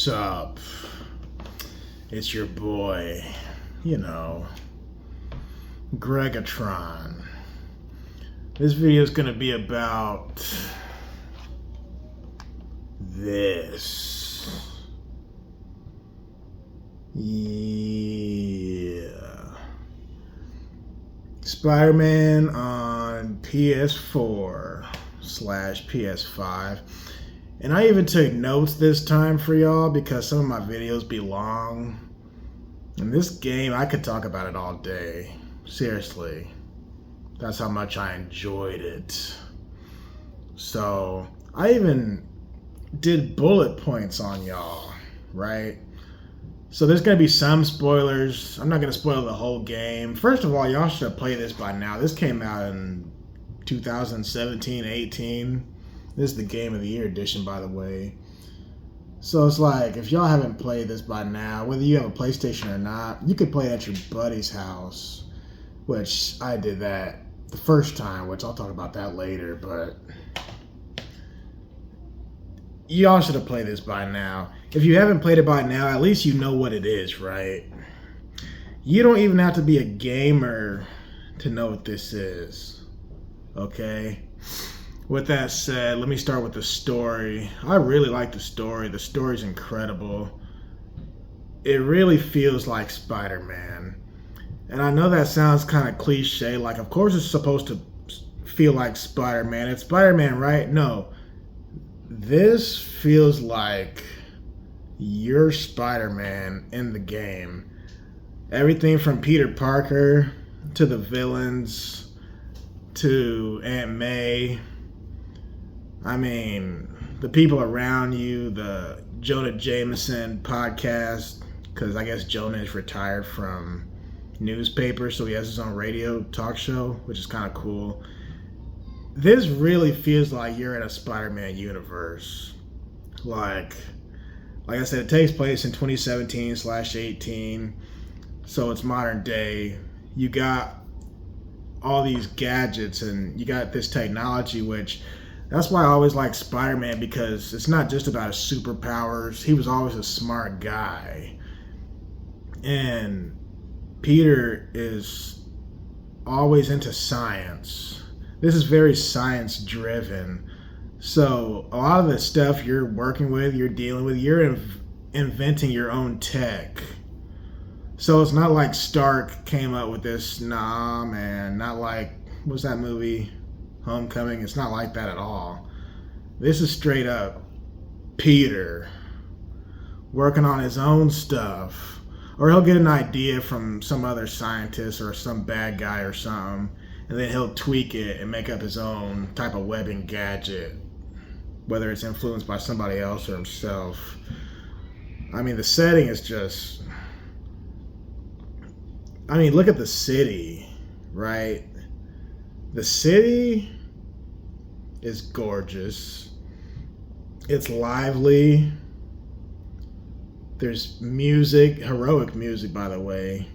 What's up? It's your boy, Greggatron. This video is going to be about this. Yeah. Spider-Man on PS4/PS5. And I even took notes this time for y'all because some of my videos be long. And this game, I could talk about it all day. Seriously. That's how much I enjoyed it. So, I even did bullet points on y'all, right? So there's going to be some spoilers. I'm not going to spoil the whole game. First of all, y'all should have played this by now. This came out in 2017-18. This is the Game of the Year edition, by the way. So it's like, if y'all haven't played this by now, whether you have a PlayStation or not, you could play it at your buddy's house, which I did that the first time, which I'll talk about that later, but y'all should have played this by now. If you haven't played it by now, at least you know what it is, right? You don't even have to be a gamer to know what this is, okay? With that said, let me start with the story. I really like the story. The story's incredible. It really feels like Spider-Man. And I know that sounds kind of cliche. Like, of course it's supposed to feel like Spider-Man. It's Spider-Man, right? No. This feels like you're Spider-Man in the game. Everything from Peter Parker to the villains to Aunt May. I mean, the people around you, the Jonah Jameson podcast, because I guess Jonah is retired from newspapers, so he has his own radio talk show, which is kind of cool. This really feels like you're in a Spider-Man universe. Like I said, it takes place in 2017/18, so it's modern day. You got all these gadgets and you got this technology, which that's why I always like Spider-Man, because it's not just about his superpowers. He was always a smart guy. And Peter is always into science. This is very science driven. So a lot of the stuff you're working with, you're dealing with, you're inventing your own tech. So it's not like Stark came up with this. Nah, man. Not like, what's that movie? Homecoming. It's not like that at all. This is straight up Peter working on his own stuff. Or he'll get an idea from some other scientist or some bad guy or something, and then he'll tweak it and make up his own type of webbing gadget, whether it's influenced by somebody else or himself. I mean, the setting is just, I mean, look at the city, right? The city is gorgeous. It's lively. There's music, heroic music, by the way.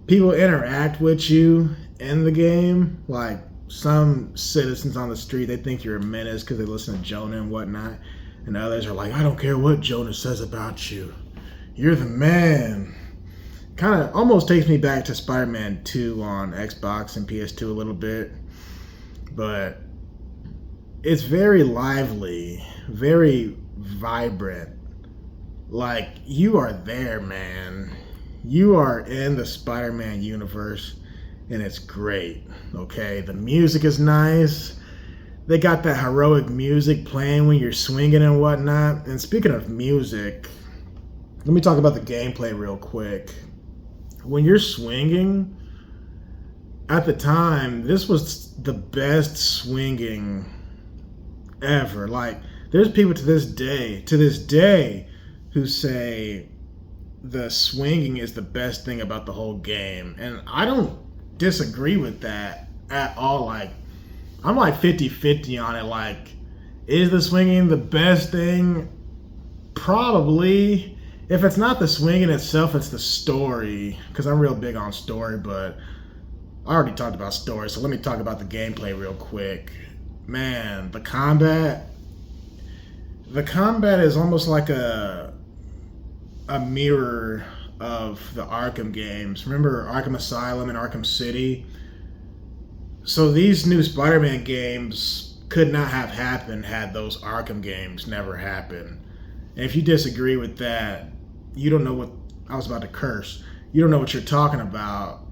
People interact with you in the game. Like, some citizens on the street, they think you're a menace because they listen to Jonah and whatnot. And others are like, I don't care what Jonah says about you. You're the man. Kind of almost takes me back to Spider-Man 2 on Xbox and PS2 a little bit. But it's very lively, very vibrant. Like, you are there, man. You are in the Spider-Man universe, and it's great, okay? The music is nice. They got that heroic music playing when you're swinging and whatnot. And speaking of music, let me talk about the gameplay real quick. When you're swinging, at the time, this was the best swinging ever. Like, there's people to this day, who say the swinging is the best thing about the whole game. And I don't disagree with that at all. Like, I'm like 50-50 on it. Like, is the swinging the best thing? Probably. If it's not the swinging itself, it's the story. Because I'm real big on story, but I already talked about story, so let me talk about the gameplay real quick. Man, the combat is almost like a a mirror of the Arkham games. Remember Arkham Asylum and Arkham City? So these new Spider-Man games could not have happened had those Arkham games never happened. And if you disagree with that, you don't know what I was about to curse. You don't know what you're talking about.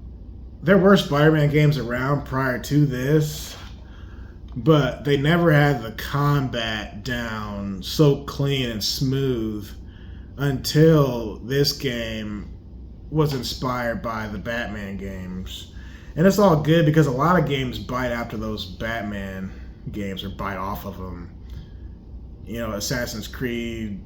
There were Spider-Man games around prior to this, but they never had the combat down so clean and smooth until this game was inspired by the Batman games. And it's all good because a lot of games bite after those Batman games or bite off of them. You know, Assassin's Creed,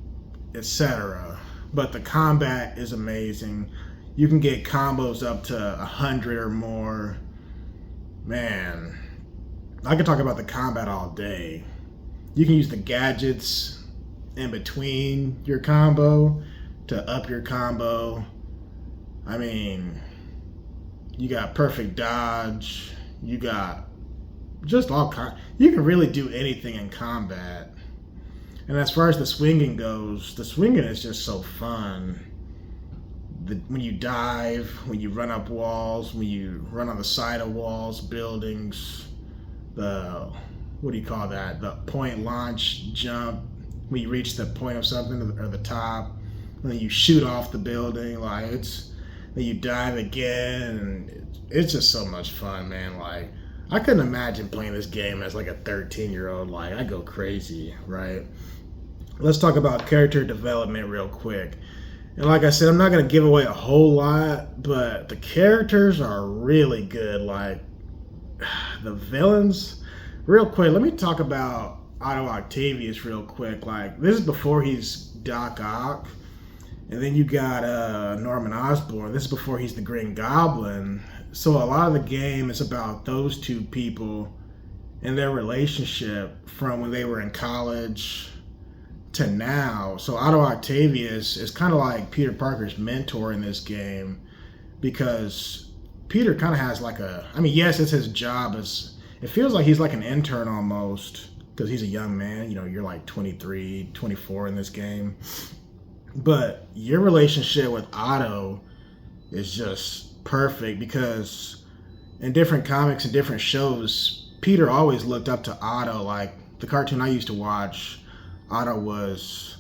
etc. But the combat is amazing. You can get combos up to 100 or more. Man, I could talk about the combat all day. You can use the gadgets in between your combo to up your combo. I mean, you got perfect dodge. You got just all kind. You can really do anything in combat. And as far as the swinging goes, the swinging is just so fun. When you dive, when you run up walls, when you run on the side of walls, buildings, what do you call that? The point launch jump, when you reach the point of something or the top, and then you shoot off the building, then you dive again, and it's just so much fun, man. Like, I couldn't imagine playing this game as like a 13-year-old. Like, I go crazy, right? Let's talk about character development real quick. And like I said, I'm not going to give away a whole lot, but the characters are really good. Like, the villains, real quick, let me talk about Otto Octavius real quick. Like, this is before he's Doc Ock. And then you got Norman Osborn. This is before he's the Green Goblin. So a lot of the game is about those two people and their relationship from when they were in college to now. So Otto Octavius is kind of like Peter Parker's mentor in this game, because Peter kind of has like yes, it's his job. It feels like he's like an intern almost, because he's a young man. You know, you're like 23, 24 in this game. But your relationship with Otto is just perfect, because in different comics and different shows, Peter always looked up to Otto. Like the cartoon I used to watch, Otto was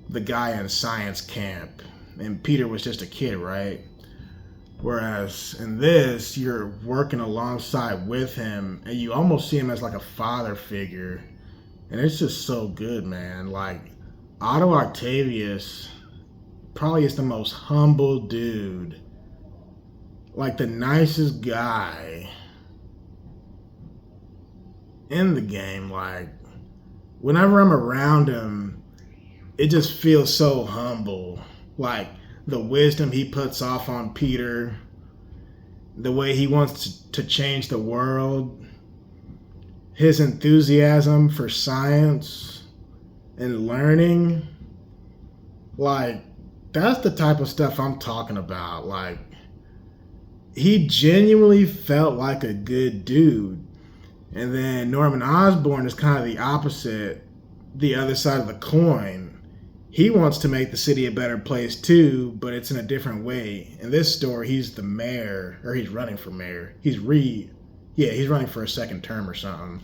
the guy in science camp, and Peter was just a kid, right? Whereas in this, you're working alongside with him, and you almost see him as like a father figure. And it's just so good, man. Like, Otto Octavius probably is the most humble dude. Like, the nicest guy in the game. Like, whenever I'm around him, it just feels so humble. Like, the wisdom he puts off on Peter, the way he wants to change the world, his enthusiasm for science and learning. Like, that's the type of stuff I'm talking about. Like, he genuinely felt like a good dude. And then Norman Osborn is kind of the opposite, the other side of the coin. He wants to make the city a better place too, but it's in a different way. In this story, he's the mayor, or he's running for mayor. He's running for a second term or something.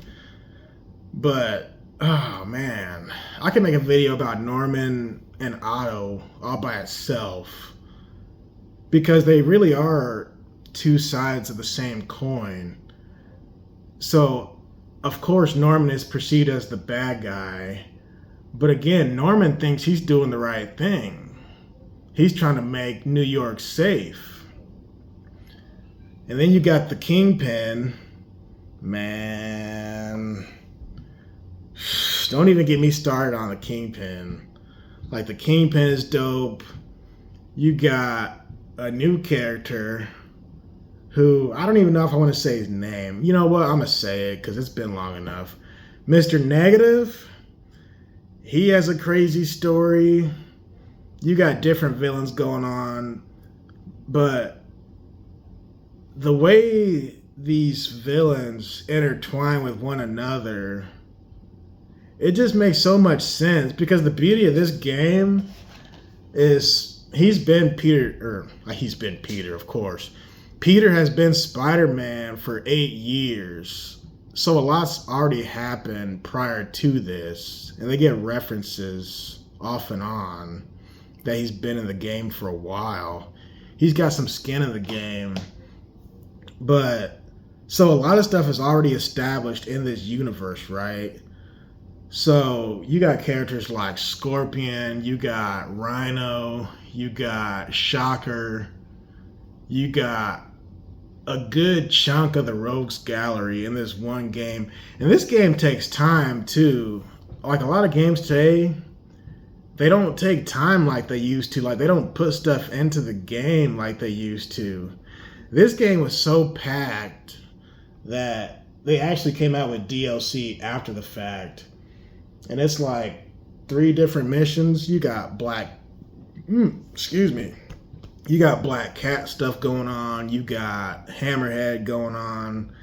But, oh man, I could make a video about Norman and Otto all by itself, because they really are two sides of the same coin. So, of course, Norman is perceived as the bad guy. But again, Norman thinks he's doing the right thing. He's trying to make New York safe. And then you got the Kingpin. Man, don't even get me started on the Kingpin. Like, the Kingpin is dope. You got a new character who, I don't even know if I want to say his name. You know what? I'm going to say it because it's been long enough. Mr. Negative. He has a crazy story. You got different villains going on. But the way these villains intertwine with one another, it just makes so much sense, because the beauty of this game is he's been Peter, of course. Peter has been Spider-Man for 8 years. So a lot's already happened prior to this, and they get references off and on that he's been in the game for a while. He's got some skin in the game, but so a lot of stuff is already established in this universe, right? So you got characters like Scorpion, you got Rhino, you got Shocker, you got a good chunk of the Rogues Gallery in this one game. And this game takes time too. Like a lot of games today, they don't take time like they used to. Like they don't put stuff into the game like they used to. This game was so packed that they actually came out with DLC after the fact. And it's like 3 different missions. You got You got Black Cat stuff going on. You got Hammerhead going on.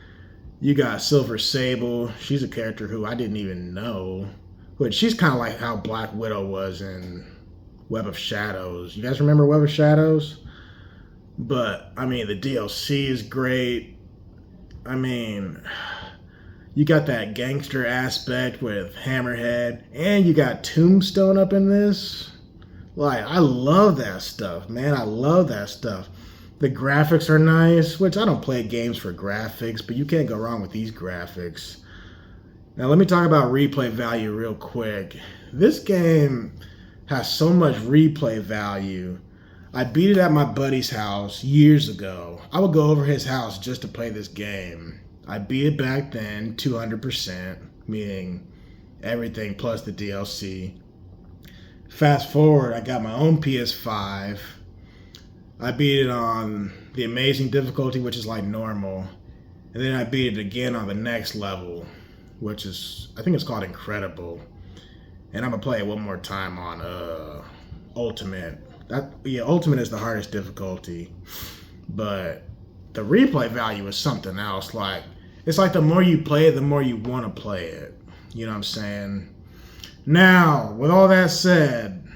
You got Silver Sable. She's a character who I didn't even know. But she's kind of like how Black Widow was in Web of Shadows. You guys remember Web of Shadows? But, I mean, the DLC is great. I mean, you got that gangster aspect with Hammerhead. And you got Tombstone up in this. Like, I love that stuff, man. I love that stuff. The graphics are nice, which I don't play games for graphics, but you can't go wrong with these graphics. Now, let me talk about replay value real quick. This game has so much replay value. I beat it at my buddy's house years ago. I would go over his house just to play this game. I beat it back then 200%, meaning everything plus the DLC. Fast forward, I got my own PS5. I beat it on the amazing difficulty, which is like normal. And then I beat it again on the next level, which is, I think it's called Incredible. And I'm going to play it one more time on Ultimate. Ultimate is the hardest difficulty. But the replay value is something else. Like, it's like the more you play it, the more you want to play it. You know what I'm saying? Now, with all that said,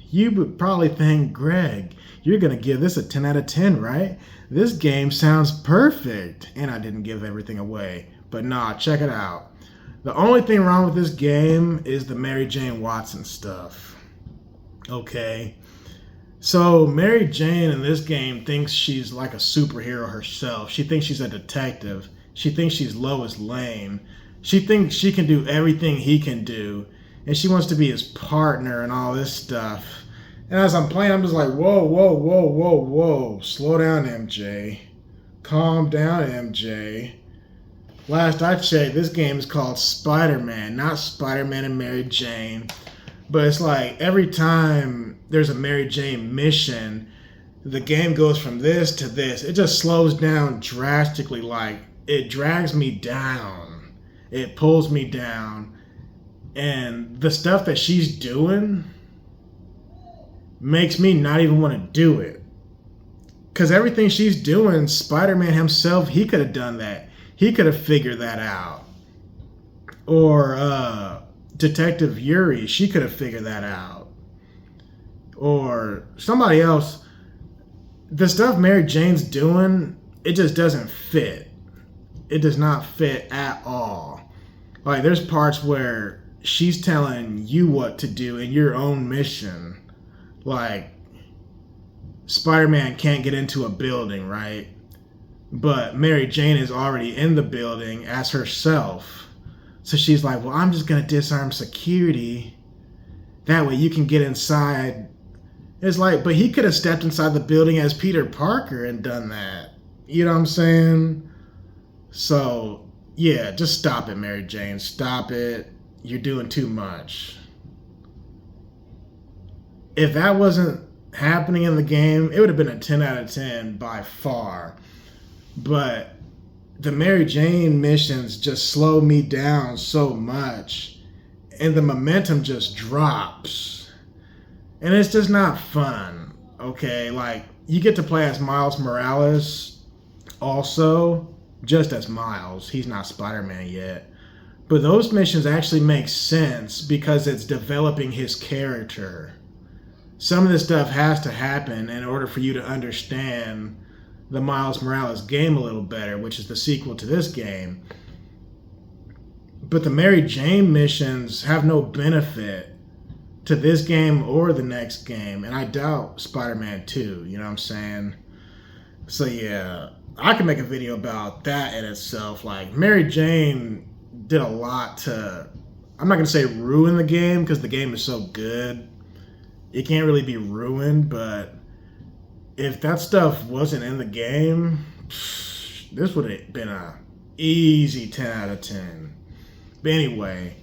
you would probably think, Greg, you're going to give this a 10 out of 10, right? This game sounds perfect. And I didn't give everything away. But nah, check it out. The only thing wrong with this game is the Mary Jane Watson stuff. Okay? So, Mary Jane in this game thinks she's like a superhero herself. She thinks she's a detective. She thinks she's Lois Lane. She thinks she can do everything he can do. And she wants to be his partner and all this stuff. And as I'm playing, I'm just like, whoa. Slow down, MJ. Calm down, MJ. Last I checked, this game is called Spider-Man, not Spider-Man and Mary Jane. But it's like every time there's a Mary Jane mission, the game goes from this to this. It just slows down drastically. Like, it drags me down. It pulls me down. And the stuff that she's doing makes me not even want to do it. Because everything she's doing, Spider-Man himself, he could have done that. He could have figured that out. Or Detective Yuri, she could have figured that out. Or somebody else. The stuff Mary Jane's doing, it just doesn't fit. It does not fit at all. Like, there's parts where she's telling you what to do in your own mission. Like, Spider-Man can't get into a building, right? But Mary Jane is already in the building as herself. So she's like, well, I'm just going to disarm security. That way you can get inside. It's like, but he could have stepped inside the building as Peter Parker and done that. You know what I'm saying? So, yeah, just stop it, Mary Jane. Stop it. You're doing too much. If that wasn't happening in the game, it would have been a 10 out of 10 by far. But the Mary Jane missions just slow me down so much. And the momentum just drops. And it's just not fun. Okay, like, you get to play as Miles Morales also, just as Miles. He's not Spider-Man yet. But those missions actually make sense because it's developing his character. some of this stuff has to happen in order for you to understand the Miles Morales game a little better, which is the sequel to this game. But the Mary Jane missions have no benefit to this game or the next game, and I doubt Spider-Man 2, you know what I'm saying? So yeah, I can make a video about that in itself. Like, Mary Jane did a lot to, I'm not going to say ruin the game, because the game is so good. It can't really be ruined, but if that stuff wasn't in the game, this would have been a easy 10 out of 10. But anyway,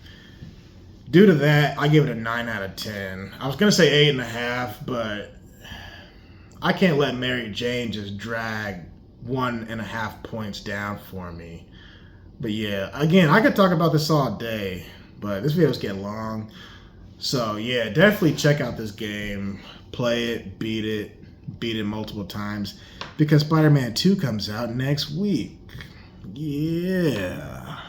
due to that, I give it a 9 out of 10. I was going to say 8.5, but I can't let Mary Jane just drag 1.5 points down for me. But yeah, again, I could talk about this all day, but this video's getting long. So yeah, definitely check out this game, play it, beat it multiple times, because Spider-Man 2 comes out next week. Yeah.